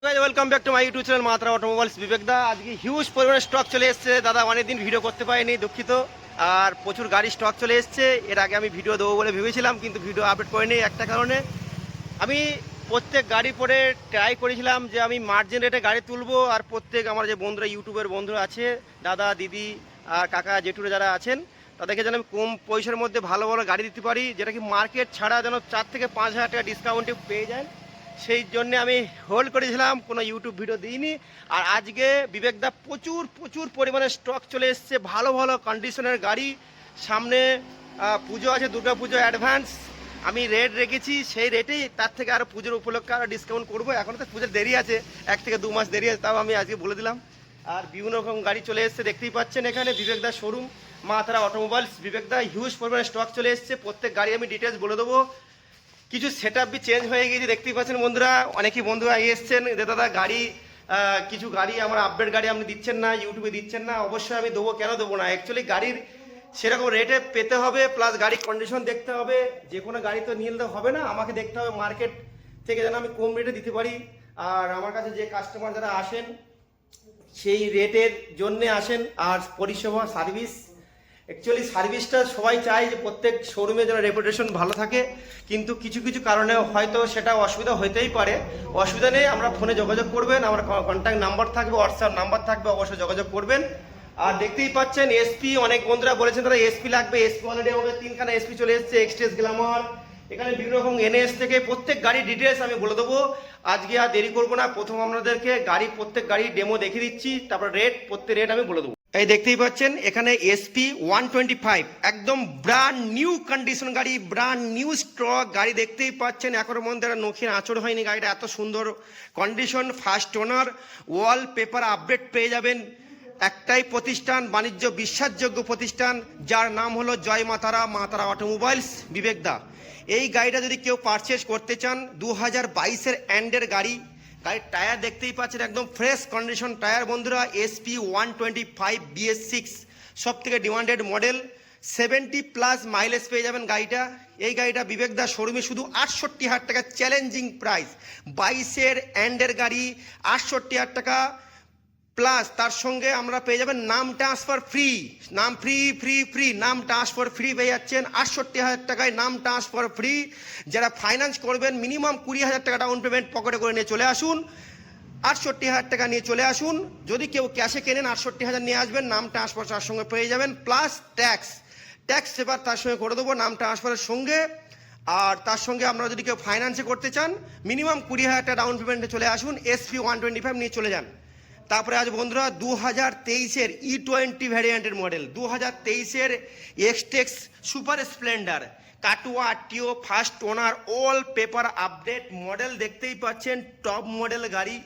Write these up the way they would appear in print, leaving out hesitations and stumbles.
Welcome back to my YouTube channel Matra automobiles Bibek দা। আজকে huge পরিমাণে stock চলে এসেছে দাদা, অনেকদিন ভিডিও করতে পারিনি, দুঃখিত। আর প্রচুর গাড়ি স্টক চলে এসেছে। এর আগে আমি ভিডিও দেবো বলে ভেবেছিলাম, কিন্তু ভিডিও আপলোড করিনি একটা কারণে। আমি প্রত্যেক গাড়ি পরে ট্রাই করেছিলাম যে আমি মার্জিন রেটে গাড়ি তুলবো, আর প্রত্যেক আমার যে বন্ধুরা ইউটিউবের বন্ধুরা আছে, দাদা দিদি আর কাকা জেঠুরে যারা আছেন, তাদেরকে যেন আমি কম পয়সার মধ্যে ভালো ভালো গাড়ি দিতে পারি, যেটা কি মার্কেট ছাড়া যেন 4 থেকে 5 হাজার টাকা ডিসকাউন্টে পেয়ে যায়। সেই জন্যে আমি হোল্ড করেছিলাম, কোনো ইউটিউব ভিডিও দিইনি। আর আজকে বিবেকদা প্রচুর প্রচুর পরিমাণে স্টক চলে এসছে, ভালো ভালো কন্ডিশনের গাড়ি। সামনে পুজো আছে, দুর্গা পুজো অ্যাডভান্স আমি রেট রেখেছি, সেই রেটেই তার থেকে আরও পুজোর উপলক্ষে আরও ডিসকাউন্ট করবো। এখন তো পুজোর দেরি আছে, 1 থেকে 2 মাস দেরি আছে, তাও আমি আজকে বলে দিলাম। আর বিভিন্ন রকম গাড়ি চলে এসছে, দেখতেই পাচ্ছেন এখানে বিবেকদা শোরুম মা তারা অটোমোবাইলস বিবেকদা। হিউজ পরিমাণে স্টক চলে এসছে, প্রত্যেক গাড়ি আমি ডিটেলস বলে দেবো। কিছু সেট আপ চেঞ্জ হয়ে গিয়েছে, দেখতেই পাচ্ছেন বন্ধুরা। অনেকেই বন্ধুরা এসেছেন যে দাদা গাড়ি কিছু গাড়ি আমার আপডেট গাড়ি আপনি দিচ্ছেন না, ইউটিউবে দিচ্ছেন না। অবশ্যই আমি দেবো, কেন দেবো না। অ্যাকচুয়ালি গাড়ির সেরকম রেটে পেতে হবে, প্লাস গাড়ির কন্ডিশন দেখতে হবে। যে কোনো গাড়ি তো নিয়ে নিলে হবে না, আমাকে দেখতে হবে মার্কেট থেকে যেন আমি কম রেটে দিতে পারি। আর আমার কাছে যে কাস্টমার যারা আসেন সেই রেটের জন্যে আসেন। আর পরিষেবা সার্ভিস, অ্যাকচুয়ালি সার্ভিসটা সবাই চায় যে প্রত্যেক শোরুমে যেন রেপুটেশন ভালো থাকে, কিন্তু কিছু কিছু কারণে হয়তো সেটা অসুবিধা হতেই পারে। অসুবিধা নেই, আমরা ফোনে যোগাযোগ করবেন, আমার কন্ট্যাক্ট নাম্বার থাকবে, হোয়াটসঅ্যাপ নাম্বার থাকবে, অবশ্যই যোগাযোগ করবেন। আর দেখতেই পাচ্ছেন এসপি, অনেক বন্ধুরা বলেছেন তারা এসপি লাগবে। এসপি অলরেডি আমাদের 3খানা এসপি চলে এসেছে, এক্সটেস গ্ল্যামার, এখানে বিভিন্ন রকম এনএস থেকে প্রত্যেক গাড়ির ডিটেলস আমি বলে দেবো। আজকে আর দেরি করবো না, প্রথম আপনাদেরকে প্রত্যেক গাড়ি ডেমো দেখিয়ে দিচ্ছি, তারপর প্রত্যেক রেট আমি বলে দেবো। এই দেখতেই পাচ্ছেন এখানে এসপি 125, একদম ব্র্যান্ড নিউ কন্ডিশন গাড়ি, ব্র্যান্ড নিউ স্টক গাড়ি দেখতেই পাচ্ছেন। এখনো মধ্যে নখির আঁচড় হয়নি, গাড়িটা এত সুন্দর কন্ডিশন, ফার্স্ট ওনার, ওয়াল পেপার আপডেট পেয়ে যাবেন। একটাই প্রতিষ্ঠান, বাণিজ্য বিশ্বাসযোগ্য প্রতিষ্ঠান, যার নাম হলো জয় মাতারা, মাতারা অটোমোবাইলস বিবেকদা। এই গাড়িটা যদি কেউ পারচেস করতে চান, 2022-এর এন্ডের গাড়ি। গাড়ির টায়ার দেখতেই পাচ্ছেন একদম ফ্রেশ কন্ডিশন টায়ার বন্ধুরা। এসপি 125 BS6 সব থেকে ডিমান্ডেড মডেল, 70+ মাইলেজ পেয়ে যাবেন গাড়িটা। এই গাড়িটা বিবেকদা শোরুমে শুধু 68,000 টাকা চ্যালেঞ্জিং প্রাইস। 22-এর এন্ডের গাড়ি, 68,000 টাকা প্লাস তার সঙ্গে আমরা পেয়ে যাবেন নাম ট্রান্সফার ফ্রি, নাম ফ্রি ফ্রি ফ্রি নাম ট্রান্সফার ফ্রি পেয়ে যাচ্ছেন। 68,000 টাকায় নাম ট্রান্সফার ফ্রি। যারা ফাইন্যান্স করবেন মিনিমাম 20,000 টাকা ডাউন পেমেন্ট পকেটে করে নিয়ে চলে আসুন, 68,000 টাকা নিয়ে চলে আসুন। যদি কেউ ক্যাশে কেনেন 68,000 নিয়ে আসবেন, নাম ট্রান্সফার তার সঙ্গে পেয়ে যাবেন, প্লাস ট্যাক্স এবার তার সঙ্গে করে দেবো নাম ট্রান্সফারের সঙ্গে। আর তার সঙ্গে আমরা যদি কেউ ফাইন্যান্সে করতে চান মিনিমাম 20,000 টাকা ডাউন পেমেন্টে চলে আসুন, এসপি 125 নিয়ে চলে যান। তারপরে আজ বন্ধুরা 2023-এর E20 ভ্যারিয়েন্টের মডেল, 2023-এর Xtec Super Splendor, Katwa RTO, first owner, all paper update model দেখতেই পাচ্ছেন, টপ মডেল গাড়ি।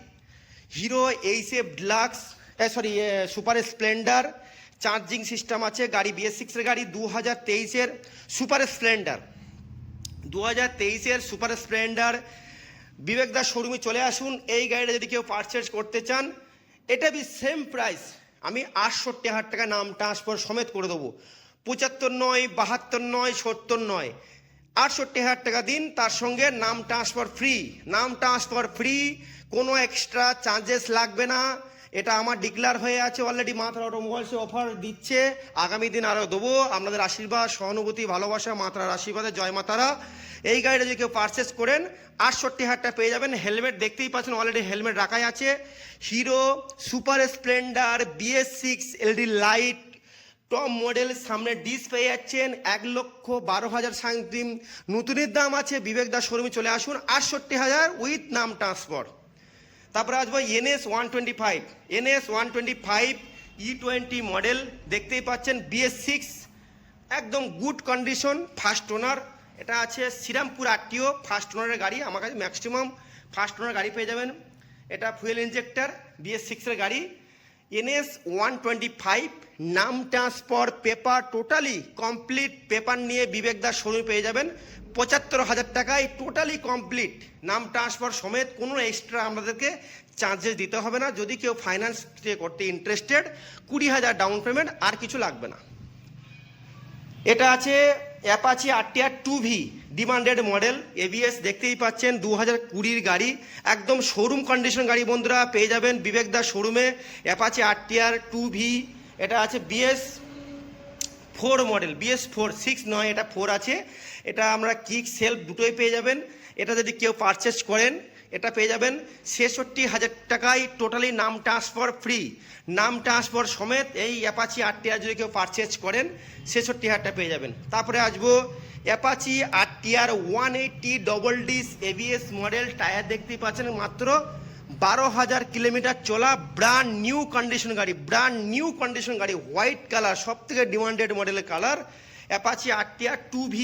Hero HF Deluxe Super Splendor, charging system আছে গাড়ি, BS6-এর গাড়ি। 2023-এর সুপার স্প্লেন্ডার, 2023-এর সুপার স্প্লেন্ডার বিবেকদা শোরুমে চলে আসুন। এই গাড়িটা যদি কেউ পারচেজ করতে চান, এটা সেম প্রাইস, আমি 68,000 টাকা নাম ট্রান্সফার সমেত করে দেবো। 75 নয়, 72 নয়, 70 নয়, 68,000 টাকা দিন, তার সঙ্গে নাম ট্রান্সফার ফ্রি। নাম ট্রান্সফার ফ্রি, কোনো এক্সট্রা চার্জেস লাগবে না। এটা আমার ডিক্লার হয়ে আছে অলরেডি, মাতারা অটোমোবাইলসে অফার দিচ্ছে, আগামী দিন আরও দেবো। আপনাদের আশীর্বাদ, সহানুভূতি, ভালোবাসা, মাতারার আশীর্বাদে জয় মাতারা। এই গাড়িটা যদি কেউ পারচেস করেন 68,000 টাকা পেয়ে যাবেন। হেলমেট দেখতেই পাচ্ছেন অলরেডি হেলমেট রাখাই আছে। Hero super Splendor BS6 LED light top model, সামনে ডিস পেয়ে যাচ্ছেন 1,12,000 সামথিং। নতুনের দাম আছে, বিবেকদা শোরুমে চলে আসুন, 68,000 উইথ নাম ট্রান্সফার। তারপরে আসবো NS 125 E20 মডেল দেখতেই পাচ্ছেন, BS6 একদম গুড কন্ডিশন, ফার্স্ট ওনার। এটা আছে শ্রীরামপুর আরটিও, ফার্স্ট ওনারের গাড়ি। আমার কাছে ম্যাক্সিমাম ফার্স্ট ওনার গাড়ি পেয়ে যাবেন। এটা ফুয়েল ইঞ্জেক্টর BS6-এর গাড়ি। NS 125 নাম transfer paper totally complete paper নিয়ে বিবেকদা শোরুমে পেয়ে যাবেন 75,000 টাকায়, টোটালি কমপ্লিট নাম ট্রান্সফার সমেত। কোনো এক্সট্রা আমাদেরকে চার্জেস দিতে হবে না। যদি কেউ ফাইন্যান্স করতে ইন্টারেস্টেড, 20,000 ডাউন পেমেন্ট, আর কিছু লাগবে না। এটা আছে Apache RTR 2V demanded model ABS দেখতেই পাচ্ছেন 2020 গাড়ি, একদম শোরুম কন্ডিশন গাড়ি বন্ধুরা পেয়ে যাবেন বিবেকদা শোরুমে। অ্যাপাচি আরটিআর 2V, এটা আছে BS4 মডেল, BS4 6 নয়, এটা 4 আছে। এটা আমরা কিক সেলফ দুটোই পেয়ে যাবেন। এটা যদি কেউ পারচেস করেন এটা পেয়ে যাবেন 66,000 টাকায়, টোটালি নাম ট্রান্সফার ফ্রি, নাম ট্রান্সফার সমেত এই অ্যাপাচি আরটিআর যদি কেউ পারচেস করেন 66,000 টাকা পেয়ে যাবেন। তারপরে আসবো Apache RTR 180 double disc ABS model, tyre দেখতেই পাচ্ছেন মাত্র 12,000 কিলোমিটার চলা, ব্র্যান্ড নিউ কন্ডিশন গাড়ি, ব্র্যান্ড নিউ কন্ডিশন গাড়ি, হোয়াইট কালার, সব থেকে ডিমান্ডেড মডেলের কালার। অ্যাপাচি আরটিআর 2V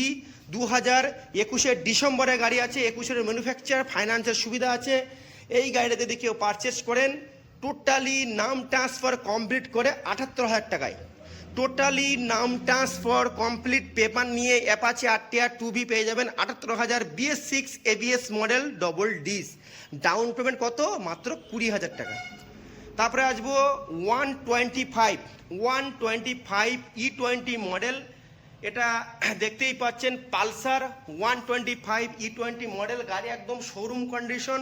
2021 ডিসেম্বরের গাড়ি আছে, 21 ম্যানুফ্যাকচার, ফাইন্যান্সের সুবিধা আছে। এই গাড়িটা যদি কেউ পারচেস করেন টোটালি নাম ট্রান্সফার কমপ্লিট করে 78,000 টাকায়, টোটালি নাম ট্রান্সফার কমপ্লিট পেপার নিয়ে অ্যাপাচি আরটিআর 2V পেয়ে যাবেন 78,000, BS6 ABS model double dish, down payment কত? মাত্র 20,000 টাকা। তারপরে আসবো 125 E20 মডেল, এটা দেখতেই পাচ্ছেন পালসার 125 E20 মডেল গাড়ি, একদম শোরুম কন্ডিশন,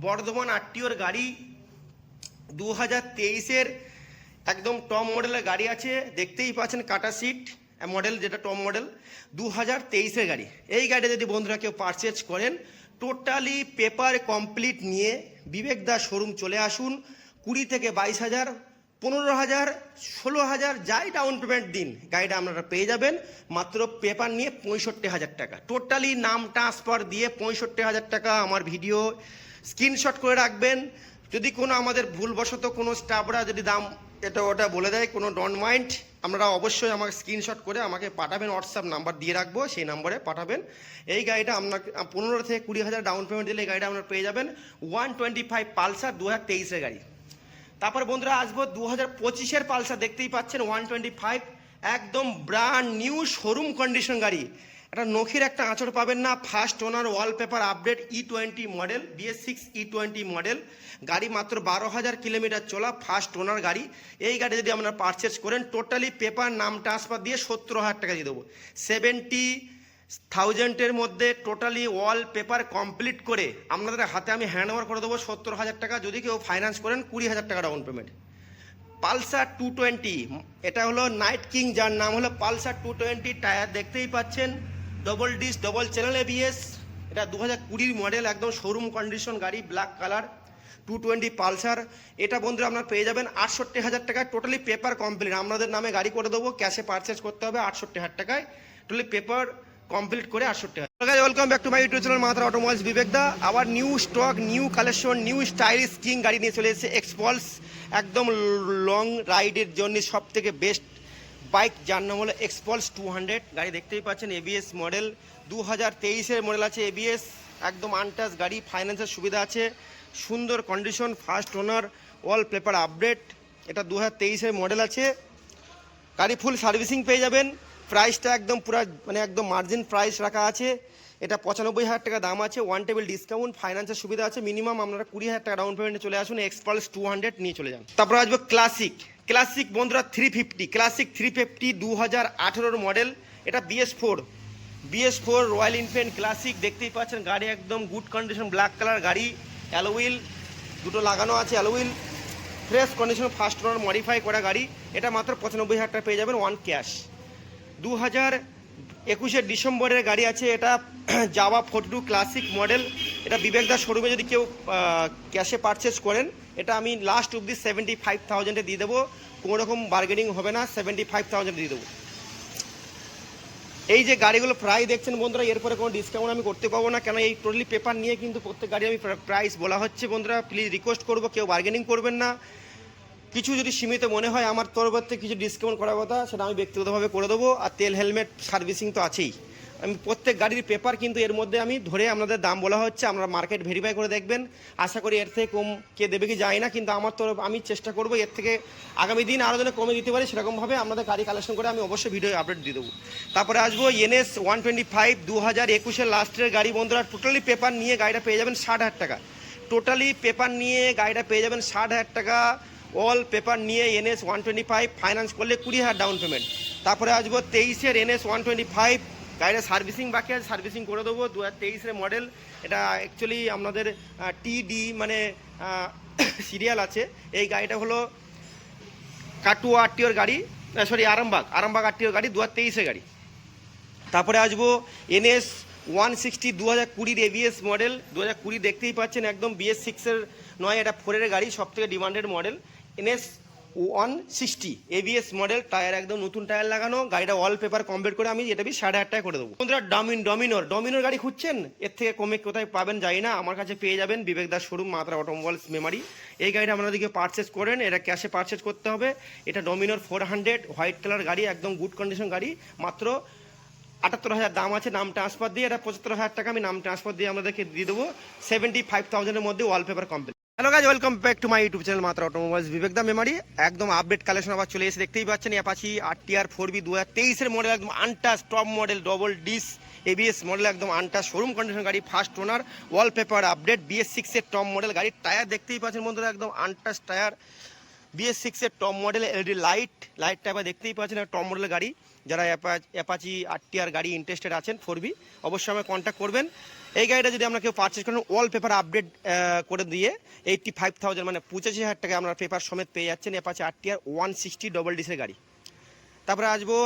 বর্ধমান আরটিওর গাড়ি, 2023-এর একদম টপ মডেলের গাড়ি আছে, দেখতেই পাচ্ছেন কাটা সিট মডেল, যেটা টপ মডেল 2023-এর গাড়ি। এই গাড়িটা যদি বন্ধুরা কেউ পারচেজ করেন টোটালি পেপার কমপ্লিট নিয়ে বিবেকদা শোরুম চলে আসুন, 20 থেকে 22,000, 15,000, 16,000 যাই ডাউন পেমেন্ট দিন গাড়িটা আপনারা পেয়ে যাবেন মাত্র পেপার নিয়ে 65,000 টাকা, টোটালি নাম ট্রান্সফার দিয়ে 65,000 টাকা। আমার ভিডিও স্ক্রিনশট করে রাখবেন, যদি কোনো আমাদের ভুলবশত কোনো স্টাফরা যদি দাম এটা ওটা বলে দেয় কোনো ডোন্ট মাইন্ড, আপনারা অবশ্যই আমাকে স্ক্রিনশট করে আমাকে পাঠাবেন, হোয়াটসঅ্যাপ নাম্বার দিয়ে রাখবো, সেই নাম্বারে পাঠাবেন। এই গাড়িটা আপনাকে 15 থেকে 20,000 ডাউন পেমেন্ট দিলে এই গাড়িটা আপনারা পেয়ে যাবেন 125 পালসার 2023-এর গাড়ি। তারপর বন্ধুরা আসবো 2025-এর পালসার, দেখতেই পাচ্ছেন 125, একদম ব্র্যান্ড নিউ শোরুম কন্ডিশন গাড়ি, এটা নখির একটা আঁচড় পাবেন না, first owner wallpaper update E20 model, BS6 E20 model গাড়ি, মাত্র 12,000 কিলোমিটার চলা, ফার্স্ট ওনার গাড়ি। এই গাড়ি যদি আপনারা পারচেস করেন টোটালি পেপার নাম ট্রান্সফার দিয়ে 70,000 টাকা দিয়ে দেবো, 70,000-এর মধ্যে টোটালি ওয়াল পেপার কমপ্লিট করে আপনাদের হাতে আমি হ্যান্ড ওভার করে দেবো 70,000 টাকা, যদি কেউ ফাইন্যান্স করেন 20,000 টাকা ডাউন পেমেন্ট। পালসার 220, এটা হলো নাইট কিং, যার নাম হলো পালসার 220, টায়ার দেখতেই পাচ্ছেন double disc double channel ABS, এটা 2020 মডেল, একদম শোরুম কন্ডিশন গাড়ি, ব্ল্যাক কালার 220 পালসার। এটা বন্ধুরা আপনার পেয়ে যাবেন 68,000 টাকায়, টোটালি পেপার কমপ্লিট, আপনাদের নামে গাড়ি করে দেবো, ক্যাশে পারচেস করতে হবে 68,000 টাকায়, টোটালি পেপার কমপ্লিট করে 68,000। Welcome back to my YouTube channel Matra automobiles বিবেকদা। আবার new stock, new collection, new stylish king গাড়ি নিয়ে চলে এসেছে এক্সপলস, একদম লং রাইডের জন্য সব থেকে বেস্ট বাইক, যার নাম হলো এক্সপলস 200 গাড়ি, দেখতেই পাচ্ছেন এবিএস মডেল, 2023-এর মডেল আছে এবিএস, একদম আনটাচ গাড়ি, ফাইন্যান্সের সুবিধা আছে, সুন্দর condition, first owner, all paper update, এটা 2023-এর মডেল আছে, গাড়ি ফুল সার্ভিসিং পেয়ে যাবেন। প্রাইসটা একদম পুরো মানে একদম মার্জিন প্রাইস রাখা আছে, এটা 95,000 টাকা দাম আছে, ওয়ান টেবিল ডিসকাউন্ট, ফাইন্যান্সের সুবিধা আছে, মিনিমাম আপনারা 20,000 টাকা ডাউন পেমেন্টে চলে আসুন, এক্সপালস 200 নিয়ে চলে যান। তারপর আসবে ক্লাসিক বন্ধুরা 350, ক্লাসিক 350 2018-এর মডেল, এটা BS4 রয়্যাল এনফিল্ড ক্লাসিক, দেখতেই পাচ্ছেন গাড়ি একদম গুড কন্ডিশন, ব্ল্যাক কালার গাড়ি, অ্যালোউইল দুটো লাগানো আছে, alloy wheel fresh condition, first owner modify করা গাড়ি, এটা মাত্র 95,000 টাকা পেয়ে যাবেন ওয়ান ক্যাশ। 2021-এর ডিসেম্বরের গাড়ি আছে, এটা জাভা 42 ক্লাসিক মডেল, এটা বিবেকদার শোরুমে যদি কেউ ক্যাশে পারচেস করেন এটা আমি লাস্ট অবধি 75,000-এ দিয়ে দেবো, কোনো রকম বার্গেনিং হবে না, 75,000 দিয়ে দেবো। এই যে গাড়িগুলো প্রায় দেখছেন বন্ধুরা, এরপরে কোনো ডিসকাউন্ট আমি করতে পারবো না, কেন এই টোটালি পেপার নিয়ে কিন্তু প্রত্যেক গাড়ি আমি প্রাইস বলা হচ্ছে বন্ধুরা, প্লিজ রিকোয়েস্ট করবো কেউ বার্গেনিং করবেন না, কিছু যদি সীমিত মনে হয় আমার তরফ থেকে কিছু ডিসকাউন্ট করার কথা সেটা আমি ব্যক্তিগতভাবে করে দেবো, আর তেল হেলমেট সার্ভিসিং তো আছেই, আমি প্রত্যেক গাড়ির পেপার কিন্তু এর মধ্যে আমি ধরে আপনাদের দাম বলা হচ্ছে, আপনারা মার্কেট ভেরিফাই করে দেখবেন, আশা করি এর থেকে কম কে দেবে কি যায় না, কিন্তু আমার তরফ আমি চেষ্টা করবো এর থেকে আগামী দিন আরও যেন কমে দিতে পারি, সেরকমভাবে আপনাদের গাড়ি কালেকশন করে আমি অবশ্যই ভিডিও আপডেট দিয়ে দেবো। তারপরে আসবো NS 125 2021-এর লাস্টের গাড়ি বন্ধুরা, টোটালি পেপার নিয়ে গাড়িটা পেয়ে যাবেন 60,000 টাকা, টোটালি পেপার নিয়ে গাড়িটা পেয়ে যাবেন 60,000 টাকা, অল পেপার নিয়ে NS 125, ফাইন্যান্স করলে 20,000 ডাউন পেমেন্ট। তারপরে আসবো 23-এর NS 125 গাড়িটা সার্ভিসিং বাকি আছে, সার্ভিসিং করে দেবো। 2023-এর মডেল, এটা অ্যাকচুয়ালি আপনাদের টিডি মানে সিরিয়াল আছে। এই গাড়িটা হলো কাটুয়া আরটিওর গাড়ি, সরি আরামবাগ আরটিওর গাড়ি, 2023-এর গাড়ি। তারপরে আসবো NS 160 2020 এবিএস মডেল। 2020 দেখতেই পাচ্ছেন, একদম BS6-এর নয়, এটা 4-এর গাড়ি, সবথেকে demanded model. NS 160 ABS model, tyre একদম নতুন টায়ার লাগানো, গাড়িটা ওয়াল পেপার কমপ্লিট করে আমি এটা 7,500 টাকা করে দেবো। বন্ধুরা ডমিনোর গাড়ি খুঁজছেন, এর থেকে কমে কোথায় পাবেন জানি না, আমার কাছে পেয়ে যাবেন বিবেক দাস শোরুম, মাত্রা অটোমোবাইলস মেমারি। এই গাড়িটা আপনাদেরকে পারচেস করেন, এটা ক্যাশে পারচেস করতে হবে। এটা ডমিনোর 400 হোয়াইট কালার গাড়ি, একদম গুড কন্ডিশন গাড়ি, মাত্র 78,000 দাম আছে নাম ট্রান্সফার দিয়ে। এটা 75,000 টাকা আমি নাম ট্রান্সফার দিয়ে আপনাদেরকে দিয়ে দেবো। 75,000-এর মধ্যে wallpaper complete. Hello guys, welcome back to my YouTube channel Matra automobiles Bibek da Memari. একদম আপডেট কালেকশন আবার চলে এসে দেখতেই পাচ্ছেন, অ্যাপাচি RTR 4B 2023-এর মডেল, একদম untouch top model, double disc ABS model, একদম আনটাচ শোরুম কন্ডিশন গাড়ি, ফার্স্ট ওনার, ওয়ালপেপার আপডেট, BS6-এর টপ মডেল গাড়ি। টায়ার দেখতেই পাচ্ছেন বন্ধুরা, একদম আনটাচ টায়ার, BS6-এর টপ মডেল, LED লাইটটা এবার দেখতেই পাচ্ছেন, টপ মডেলের গাড়ি। যারা অ্যাপাচি RTR গাড়ি ইন্টারেস্টেড আছেন 4B, অবশ্যই আমাকে কন্ট্যাক্ট করবেন। এই গাড়িটা যদি আপনারা কেউ পারচেস করেন, ওয়ালপেপার আপডেট করে দিয়ে 85,000 মানে 85,000 টাকা আপনার পেপার সমেত পেয়ে যাচ্ছেন অ্যাপাচি RTR 160 ডবল ডিসের গাড়ি। তারপরে আসবো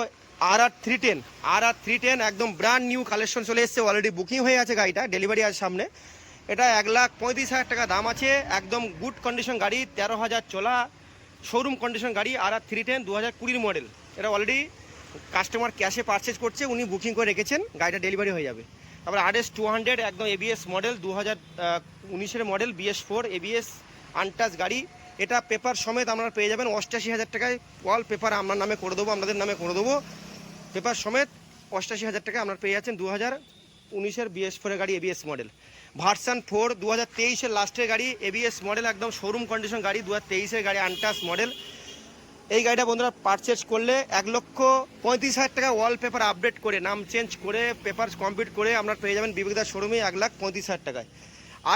RR310 একদম ব্র্যান্ড নিউ কালেকশন চলে এসেছে, অলরেডি বুকিং হয়ে আছে গাড়িটা, ডেলিভারি আছে সামনে। এটা 1,35,000 টাকা দাম আছে, একদম গুড কন্ডিশন গাড়ি, 13,000 চলা শোরুম কন্ডিশন গাড়ি। RR310 2020 মডেল, এটা অলরেডি কাস্টমার ক্যাশে পারচেজ করছে, উনি বুকিং করে রেখেছেন, গাড়িটা ডেলিভারি হয়ে যাবে। তারপরে RS 200 একদম এবিএস মডেল, 2019-এর মডেল, BS4 এবিএস আনটাচ গাড়ি। এটা পেপার সমেত আপনারা পেয়ে যাবেন 88,000 টাকায়। ওয়াল পেপার আপনার নামে করে দেবো, আপনাদের নামে করে দেবো, পেপার সমেত 88,000 টাকায় আপনারা পেয়ে যাচ্ছেন। 2019-এর BS4-এর গাড়ি, এবিএস মডেল, ভার্সন 4 2023-এর লাস্টের গাড়ি, এবিএস মডেল, একদম শোরুম কন্ডিশন গাড়ি, 2023-এর গাড়ি, আনটাচ মডেল। এই গাড়িটা বন্ধুরা পারচেজ করলে 1,35,000 টাকা ওয়ালপেপার আপডেট করে, নাম চেঞ্জ করে, পেপার কমপ্লিট করে আপনার পেয়ে যাবেন বিবেক দাস শোরুমে 1,35,000 টাকায়।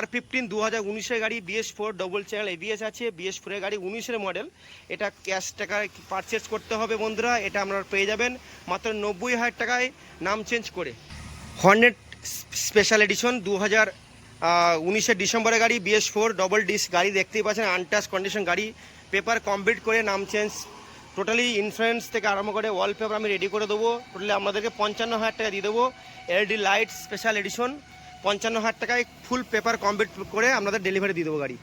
R15 2019-এর গাড়ি, BS4 ডবল চ্যানেল এবিএস আছে, BS4-এর গাড়ি, 19-এর মডেল। এটা ক্যাশ টাকায় পারচেজ করতে হবে বন্ধুরা, এটা আপনারা পেয়ে যাবেন মাত্র 90,000 টাকায় নাম চেঞ্জ করে। হর্নেট স্পেশাল এডিশন 2019-এর ডিসেম্বরের গাড়ি, BS4 ডবল ডিস গাড়ি, দেখতেই পাচ্ছেন আনটাচ কন্ডিশন গাড়ি, পেপার কমপ্লিট করে নাম চেঞ্জ, টোটালি ইন্স্যুরেন্স থেকে আরম্ভ করে ওয়ালপেপার আমি রেডি করে দেবো। টোটালি আপনাদেরকে 55,000 টাকা দিয়ে দেবো। LED লাইট স্পেশাল এডিশন 55,000 টাকায় ফুল পেপার কমপ্লিট করে আপনাদের ডেলিভারি দিয়ে দেবো গাড়ি।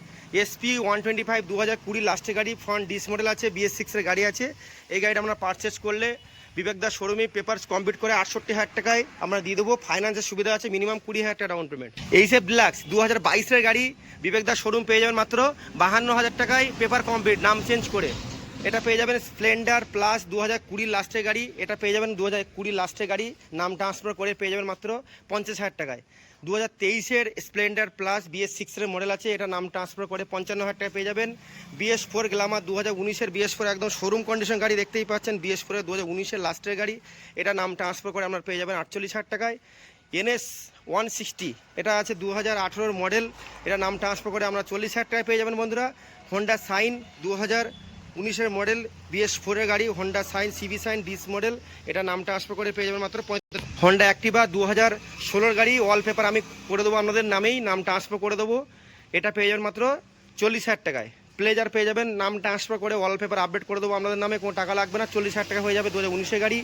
SP 125 2020 লাস্টের গাড়ি, ফ্রন্ট ডিস মডেল আছে, BS6-এর গাড়ি আছে। এই গাড়িটা আমরা পারচেস করলে বিবেক দাস শোরুমে পেপার কমপ্লিট করে 68,000 টাকায় আমরা দিয়ে দেবো। ফাইন্যান্সের সুবিধা আছে, মিনিমাম 20,000 টাকা ডাউন পেমেন্ট। এইসব ডিলাক্স 2022-এর গাড়ি, বিবেক দাস শোরুম পেয়ে যাবেন মাত্র 52,000 টাকায় পেপার কমপ্লিট নাম চেঞ্জ করে। এটা পেয়ে যাবেন স্প্লেন্ডার প্লাস 2020 লাস্টের গাড়ি, এটা পেয়ে যাবেন 2020 লাস্টের গাড়ি, নাম ট্রান্সফার করে পেয়ে যাবেন মাত্র 50,000 টাকায়। 2023-এর স্প্লেন্ডার প্লাস BS6-এর মডেল আছে, এটা নাম ট্রান্সফার করে 55,000 টাকা পেয়ে যাবেন। BS4 গ্ল্যামার 2019-এর BS4 একদম শোরুম কন্ডিশন গাড়ি, দেখতেই পাচ্ছেন BS4 2019-এর লাস্টের গাড়ি, এটা নাম ট্রান্সফার করে আপনারা পেয়ে যাবেন 48,000 টাকায়। NS 160 এটা আছে 2018-এর মডেল, এটা নাম ট্রান্সফার করে আমরা 40,000 টাকায় পেয়ে যাবেন বন্ধুরা। হোন্ডা সাইন 2019-এর মডেল, BS4-এর গাড়ি, Honda Shine CB Shine disc model, এটা নাম ট্রান্সফার করে পেয়ে যাবেন মাত্র 75। হোন্ডা অ্যাক্টিভা 2016-এর গাড়ি, ওয়ালপেপার আমি করে দেবো আপনাদের নামেই, নাম ট্রান্সফার করে দেবো, এটা পেয়ে যাবেন মাত্র 40,000 টাকায়। প্লেজার পেয়ে যাবেন নাম ট্রান্সফার করে, ওয়ালপেপার আপডেট করে দেবো আপনাদের নামে, কোনো টাকা লাগবে না, 40,000 টাকা হয়ে যাবে। 2019-এর গাড়ি,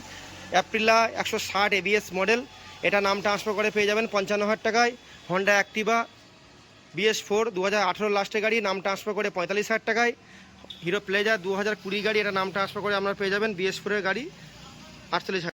অ্যাপ্রিলা 160 ABS মডেল, এটা নাম ট্রান্সফার করে পেয়ে যাবেন 55,000 টাকায়। হোন্ডা অ্যাক্টিভা BS4 2018 লাস্টের গাড়ি, নাম ট্রান্সফার করে 45,000 টাকায়। হিরো প্লেজার 2020 গাড়ি, এটা নাম ট্রান্সফার করে আপনারা পেয়ে যাবেন BS4-এর গাড়ি 48,000।